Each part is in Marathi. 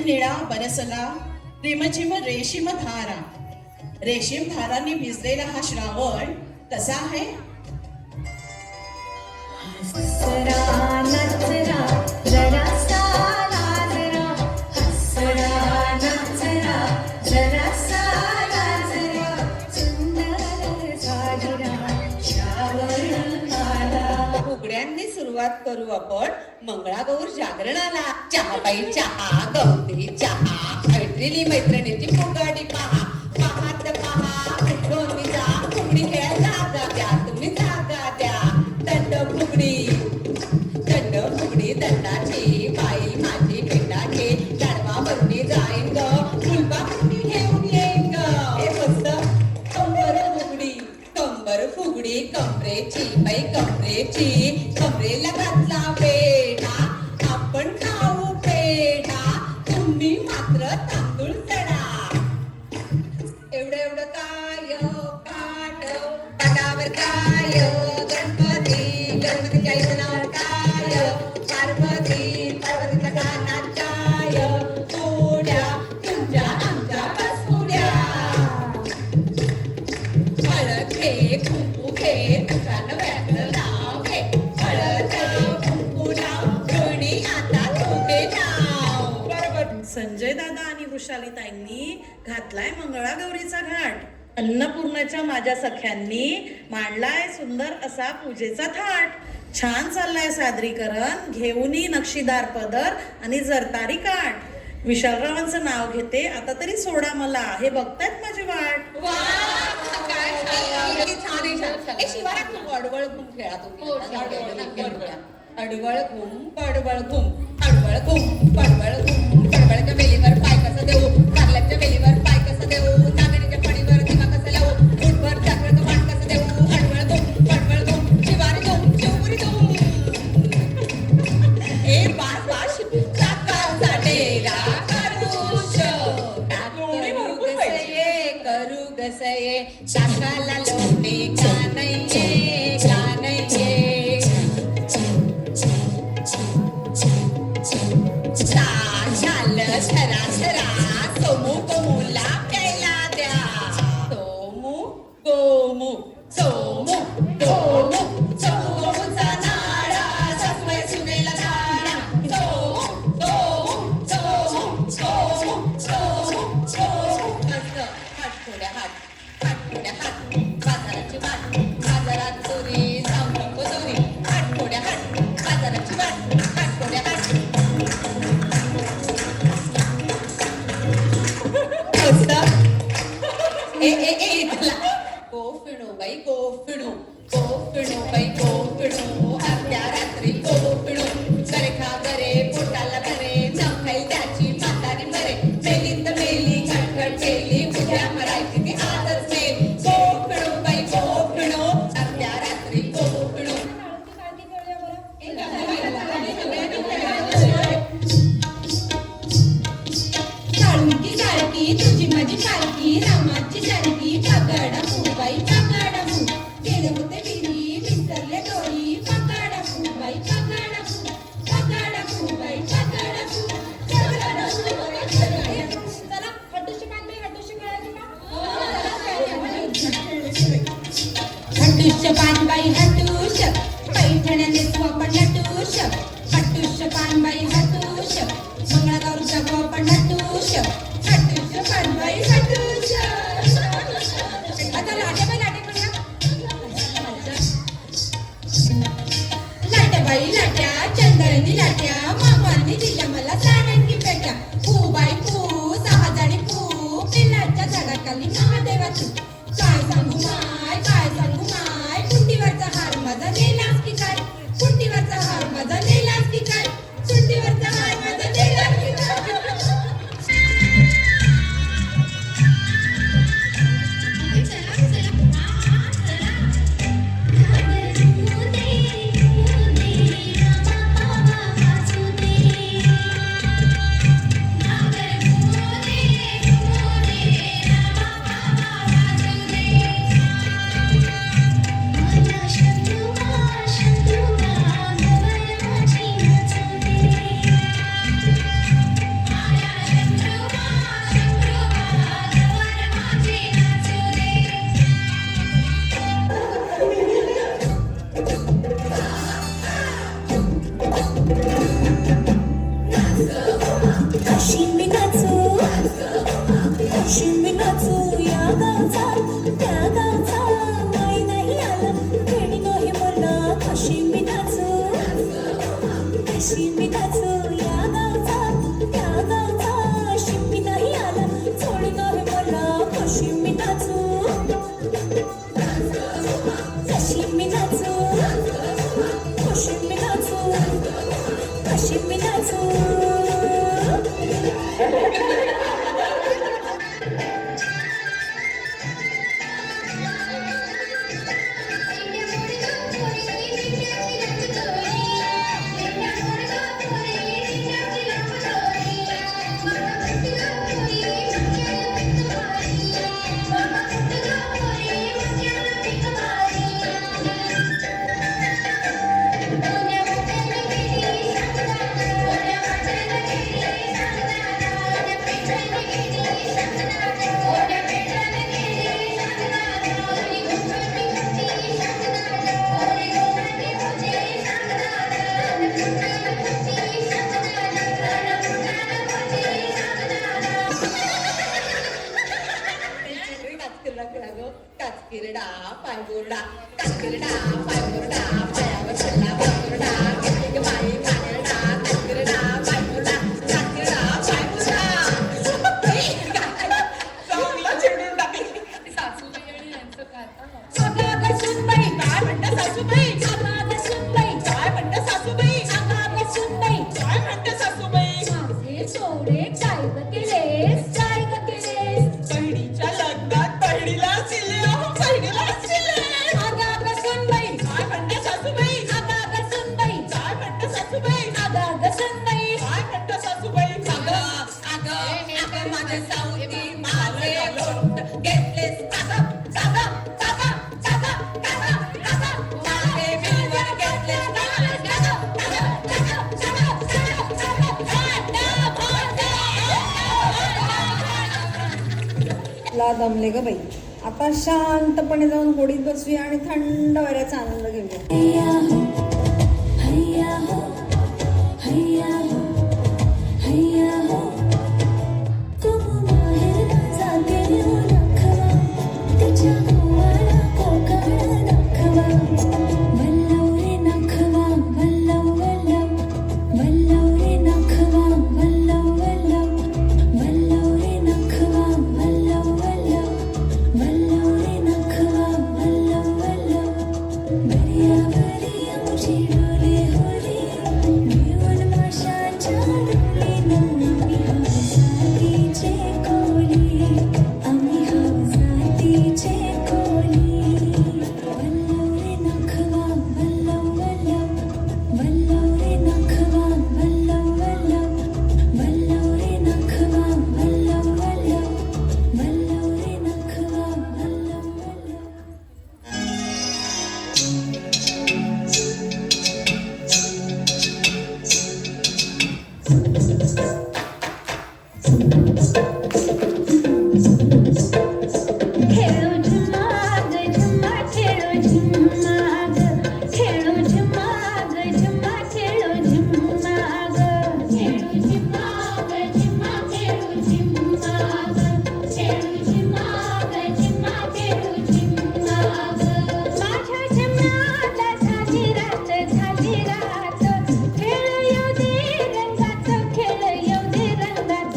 निळा बरसला रिमझिम रेशीम धारा. रेशीम धारांनी भिजलेला हा श्रावण कसा आहे? फुगड्यांनी सुरुवात करू आपण मंगळागौर जागरणाला. चहा बाई चहा, गवती चहा, मैत्रिणी मैत्रिणीची फुगाडी पहा. पाहात पहा कुठून मी जा, फुगडी खेळायला जागा द्या, तुम्ही जागा द्या. दंड फुगडी दंडाची, बाई माझी पिंडाची, गाढवावरती जाईन ग, फुलबागडी घेऊन येईन ग. हे मस्त कंबर फुगडी कमरेची, बाई कमरेची, कमरेला घातला पेढा, आपण खाऊ पेढा, तुम्ही मात्र तांदूळ चढा. एवढं काय पाट, पाटावर काय गणपतीच्या आईचं नाव काय, पार्वतीच्या कानात काय, उड्या तुमच्या आमच्या बसुड्या. हळद घे कुंकू घे, तुझ्या नव्यातलं नाव घे, हळद कुंकू लाव, रोहिणी आता तू दे नाव. बरोबर. संजय दादा आणि वृषालीताईंनी घातलाय मंगळागौरीचा घाट. अन्नपूर्णाच्या माझ्या सख्यांनी मांडलाय सुंदर असा पूजेचा थाट. छान चाललाय सादरीकरण, घेऊनी नक्षीदार पदर आणि जरतारी काठ. विशालरावांचं नाव घेते, आता तरी सोडा मला, हे बघतायत माझी वाट. शिवारात अडवळ घुम खेळा तुम्ही. अडवळ घुम पडवळ घुम, अडवळ घुम पडवळ घुम. पडवळच्या वेलीवर पाय कसं देऊ, कारल्याच्या वेलीवर पाय कसं देऊ, नागणीच्या फणीवर दिवा कसं लावू, उठभर जागृत वाट कसं देऊ. अडवळ घुम पडवळ घुम, शिवार घुम शिवपुरी घुम. ए बास बास साकारचा डेरा करू गसये, शाखाला लोटे कानये कानये. झालं झरा झरा, सोमू गोमूला प्यायला द्या. सोमू गोमू, सोमू गोमू, सोमू गोमूचा नाळा, सासूबाई सुनेला नाळा. सोमू सोमू सोमू सोमू सोमू सोमू. मस्त हात थोड्या हात, बाजाराची वाट, बाजारात चोरी जाऊ नको चोरी. हात थोड्या हात, बाजाराची वाट, हात थोड्या हात. ए तुला गो फिणू बाई गो फिणू, गो फिणू बाई गो फिणू. अर्ध्या रात्री गो फिणू, करे खा करे पोटाला भरे, जमखाईल त्याची म्हातारी मरे. मेली तर मेली खटखट केली, उद्या मरायची ती आजच मेली. गो फिणू बाई गो फिणू, अर्ध्या रात्री गो फिणू. काळुंकी सारखी तुझी माझी सारखी, रामाची सारखी, पगाडा फुबाई पगाडा फू. गेले होते विरी विसरले दोरी, पगाडा फुबाई पगाडा फू, पगाडा फुबाई पगाडा फू, पगाडा फुबाई पगाडा फू. चला हट्टूशी पानबाई हट्टूशी खेळायची का? हट्टूश पानबाई हट्टूश, पैठण्याने आपण हट्टूश. हट्टूश पानबाई हट्टूश, मंगळागौरचा आपण हट्टूश. हट्टूश पानबाई हट्टूश. आता लाटेबाई लाटे करूया. लाटेबाई लाट्या, चंदळनी लाट्या, मामांनी दिल्या मला सारंगी पेट्या. फूबाई फू, 6 जणी फू, पिल्लाच्या झाडाखाली महादेवाची. काय सांगू माय, कुंडीवरचा हार माझा नेलास की काय, कुंडीवरचा हार माझा नेलास की काय, कुंडीवरचा हार माझा नेलास की काय. कशी मी नाचू या गावचा त्या गावचा शिंपी नाही आला सोडी नाही मला कशी मी नाचू कशी मी नाचू कशी मी नाचू कशी मी नाचू काचकिरडा पायगोरडा काचकिरडा पायगोरडा पायावर पडला पायगोरडा घेतली ग बाई पायगोरडा काचकिरडा पायगोरडा काचकिरडा पायगोरडा चांगला चिडून टाकली सासूबाई आणि यांचं काय अगं सुनबाई काय म्हणता सासूबाई अगं सुनबाई काय म्हणता सासूबाई अगं सुनबाई काय म्हणता सासूबाई माझे चोरे काय ग केलेस काय ग केलेस बहिणीच्या लग्नात बहिणीला दिले बहिणीला दिले अगं सुनबाई काय म्हणता सासूबाई अगं सुनबाई काय म्हणता सासूबाई अगं सुनबाई काय म्हणता सासूबाई अगं माझे सावती माझे बोट घेतलेस काका माझे बिलवर घेतलेस ला दमले ग बाई. आता शांतपणे जाऊन होडीत बसूया आणि थंड वाऱ्याचा आनंद घेऊया. हैया हो हैया हो हैया हो हैया हो तुम माहेर जाते हो नखवा तिच्या गोवाला कोकण नखवा वल्लव रे नखवा वल्लव वल्लव वल्लव रे नखवा वल्लव वल्लव वल्लव रे नखवा वल्लव वल्लव वल्लव रे नखवा वल्लव वल्लव बरिया बरिया मुझे डोले होली मिळून माशाच्या डोलीनं आम्ही हौसातीचे कोली आम्ही हौसातीचे कोली वल्लव रे नखवा वल्लव वल्लव वल्लव रे नखवा वल्लव वल्लव वल्लव रे नखवा वल्लव वल्लव वल्लव रे नखवा वल्लव वल्लव खेळो झुमा ग झुमा खेळो झुमा ग खेळो झुमा ग झुमा खेळो झुमा ग खेळो झुमा ग झुमा खेळो झुमा ग खेळो झुमा ग झुमा खेळो झुमा ग माझ्या झुम्याला झाली रात खेळ येऊ दे रंगात खेळ येऊ दे रंगात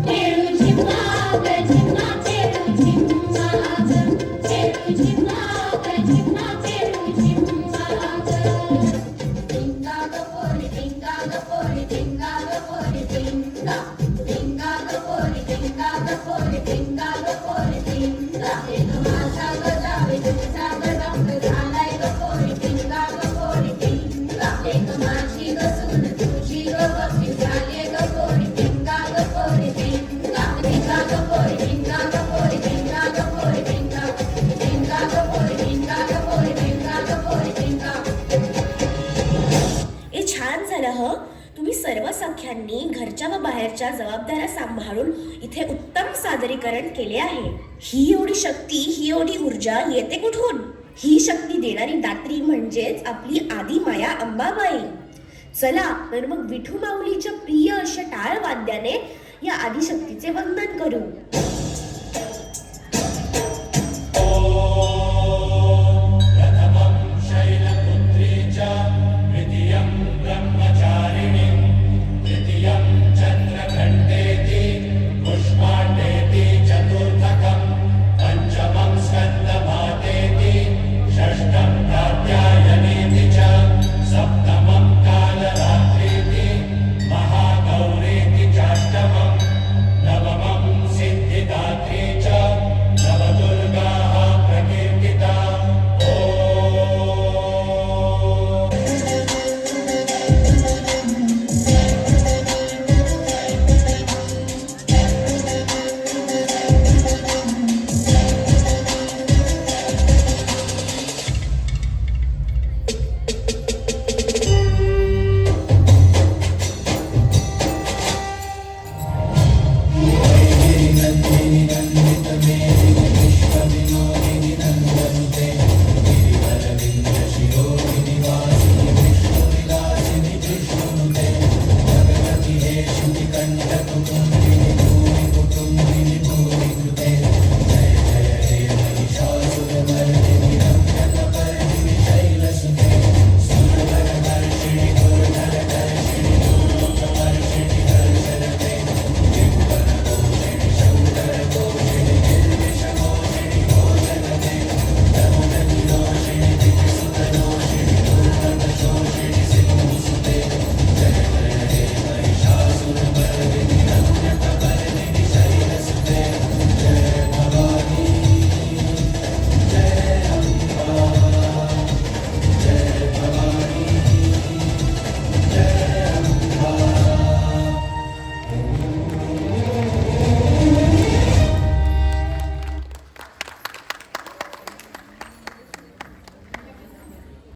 खेळो झुमा ग झुमा खेळो झुमा ग खेळो झुमा ग झुमा खेळो झुमा ग टिंगा ग पोरी टिंगा ग पोरी टिंगा ग पोरी टिंगा टिंगा ग पोरी टिंगा ग पोरी टिंगा ग पोरी टिंगा एक माझा ग जावे तुझा ग रंग झालाय ग पोरी टिंगा ग पोरी टिंगा एक माझी ग सून तुझी ग बघी झाली ग पोरी टिंगा ग पोरी टिंगा टिंगा ग पोरी टिंगा ग पोरी टिंगा ग पोरी टिंगा टिंगा ग पोरी टिंगा ग पोरी टिंगा ग पोरी टिंगा हे छान झालं ह. तुम्ही सर्व सख्यांनी घरच्या व बाहेरच्या जबाबदाऱ्या सांभाळून इथे उत्तम सादरीकरण केले आहे. ही एवढी शक्ती, ही एवढी ऊर्जा येते कुठून? ही शक्ती देणारी दात्री म्हणजेच आपली आदी माया अंबाबाई. चला तर मग विठू माऊलीच्या प्रिय अशा टाळ वाद्याने या आदिशक्तीचे वंदन करू.